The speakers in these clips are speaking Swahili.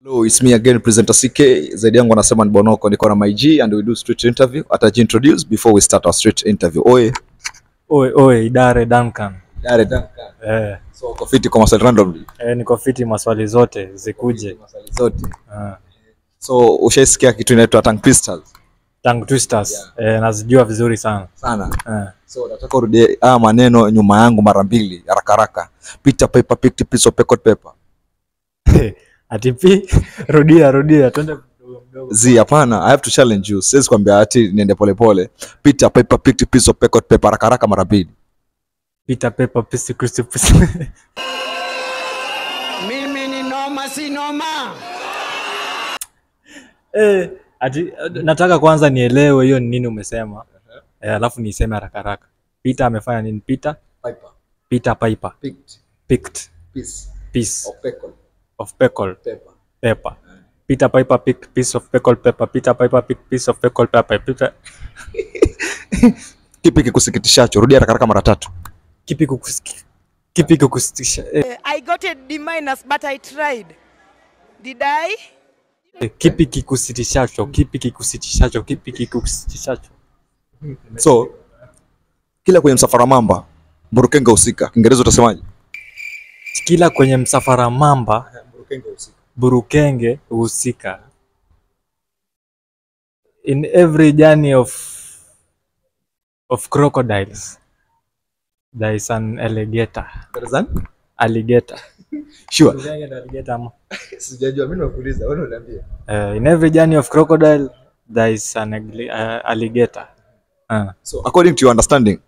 Hello, it's me again, presenter CK. Zaidi yangu anasema ni Bonoko, niko na my G and we do street interview. Introduce before we start our street interview. Oe, Idare Duncan. Idare Duncan. So uko fiti kwa maswali randomly? Niko fiti maswali zote zikuje. Maswali zote. So ushaisikia kitu inaitwa tongue twisters? Tongue twisters. Yeah. Nazijua vizuri sana. So nataka urudie maneno nyuma yangu mara mbili haraka haraka. Peter paper picked piece of paper. Atipi rudia twende mdogo. Hapana, I have to challenge you. Siwezi kwambia ati niende pole. Peter paper picked piece of paper haraka haraka mara mbili. Peter paper piece. Mimi ni noma si noma. Nataka kwanza nielewe hiyo ni nini umesema. Alafu niseme haraka haraka. Peter amefanya nini? Peter Piper. Picked piece of pepper. Peter Piper picked piece of pepper. Peter Piper picked piece of pepper. Peter. Kipi kikusikitishacho? Rudia haraka haraka mara tatu. Kipi kukusikitisha? I got a D- but I tried. Did I? Kipi kikusikitishacho? So kila kwenye msafara mamba Burukenge husika. Kiingereza utasemaje? Kila kwenye msafara mamba Burukenge husika. In every journey of crocodiles there is an alligator. There is an alligator. Sure. Alligator. Sijajua, mimi nakuuliza, wewe unaniambia. In every journey of crocodile there is an alligator. So according to your understanding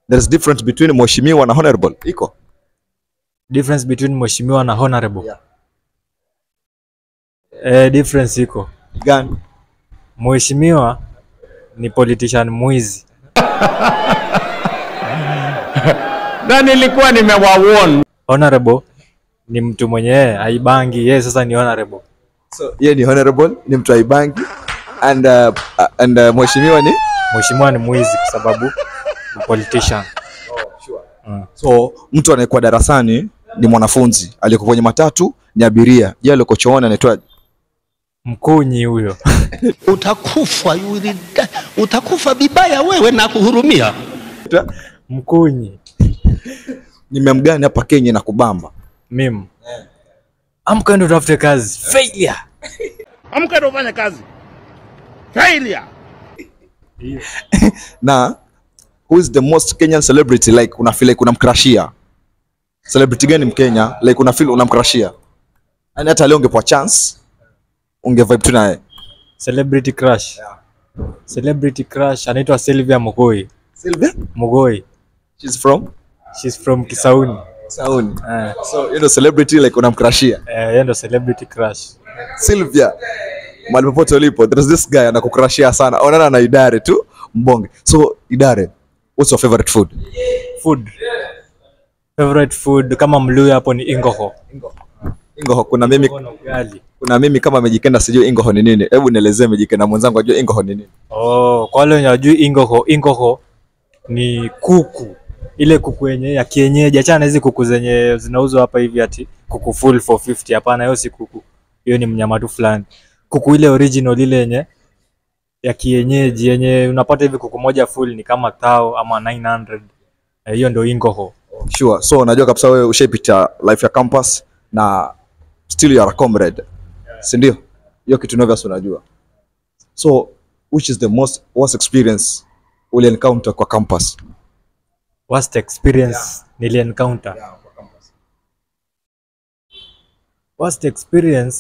there is difference between mheshimiwa na honorable. Iko difference between mheshimiwa na honorable? Difference iko gani? Mheshimiwa ni politician mwizi. Na nilikuwa nimewawarn. Honorable ni mtu mwenye haibangi, yeye sasa ni honorable. So yeye ni honorable, ni mtu haibangi and mheshimiwa ni mwizi kwa sababu ni politician. So mtu anayekuwa darasani ni mwanafunzi, aliyeko kwenye matatu ni abiria, yeye aliyeko chooni anaitwa mkunyi huyo. Utakufa vibaya wewe na kuhurumia. Mkunyi. Ni meme gani hapa Kenya na kubamba? Meme. Amka ndo tafute kazi. Failure. Amka ndo fanya kazi. Failure. Na who is the most Kenyan celebrity like una feel like unamcrushia? Celebrity gani Mkenya like una feel unamcrushia? Yaani hata leo ungepewa chance unge vibe tu naye. Celebrity crush. Celebrity crush anaitwa Sylvia Mogoi. Sylvia Mogoi. She's from Kisauni. Sauni. So you know celebrity like unamcrushia. Yeye ndo celebrity crush. Sylvia, mahali popote ulipo, there is this guy anakucrushia sana. Onana na Idare tu mbonge. So Idare, what's your favorite food? Favorite food kama Mluya hapo ni ingoho. Ingoho kuna mimi kama Mejikenda sijui ingoho ni nini. Hebu nielezee Mejikenda mwenzangu ajue ingoho ni nini. Kwa wale wajui ingoho ni kuku. Ile kuku yenye ya kienyeji, achana na hizi kuku zenye zinauzwa hapa hivi ati kuku full for 50. Hapana, hiyo si kuku. Hiyo ni mnyama tu fulani. Kuku ile original ile yenye ya kienyeji yenye unapata hivi kuku moja full ni kama 1000 ama 900. Hiyo ndio ingoho. Sure. So unajua kabisa wewe ushaipita life ya campus na still you are a comrade. Si ndio? Hiyo kitu novyo unajua. So which is the most worst experience uli encounter kwa campus? Worst experience nili encounter. Kwa campus. Worst experience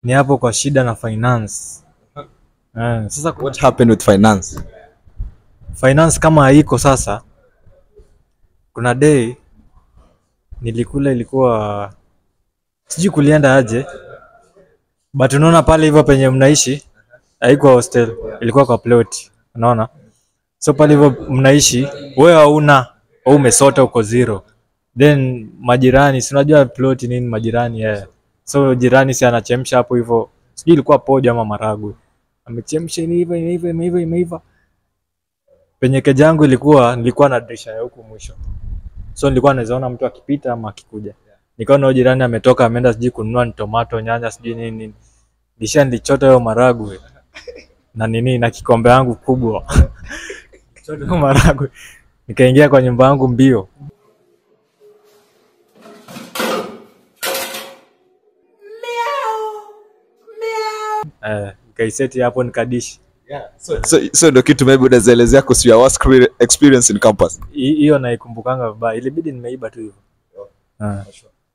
ni hapo kwa shida na finance. Sasa what happened with finance? Finance kama haiko sasa. Kuna day ilikuwa sijui kulienda aje, but unaona pale hivyo penye mnaishi haikuwa hostel, ilikuwa kwa plot, unaona. So pale hivyo mnaishi, wewe hauna au umesota uko zero, then majirani, si unajua plot nini majirani so jirani si anachemsha hapo hivyo, sijui ilikuwa pojo ama maragwe, amechemsha imeiva. Penye keja yangu nilikuwa na dirisha ya huku mwisho, so nilikuwa nawezaona mtu akipita ama akikuja. Nikaona huyo jirani ametoka ameenda sijui kununua ni tomato, nyanya, sijui nini. Nilichota hiyo maragwe na nini na kikombe yangu kubwa. Chota hiyo maragwe. Nikaingia kwa nyumba yangu mbio. Nikaiseti hapo nikadishi. So ndio kitu maybe unaelezea kuhusu your worst experience in campus. Hiyo naikumbukanga vibaya. Ilibidi nimeiba tu hivyo.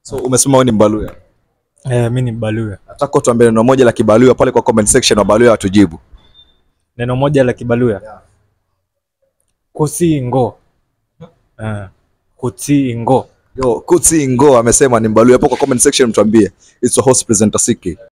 So umesema wewe ni Mbaluya? Mimi ni Mbaluya. Nataka tuambie neno moja la Kibaluya pale kwa comment section, wa Baluya watujibu. Neno moja la Kibaluya. Kutsingo. Kutsingo. Yo, Kutsingo amesema ni Mbaluya. Hapo kwa comment section mtuambie. It's a host presenter Siki.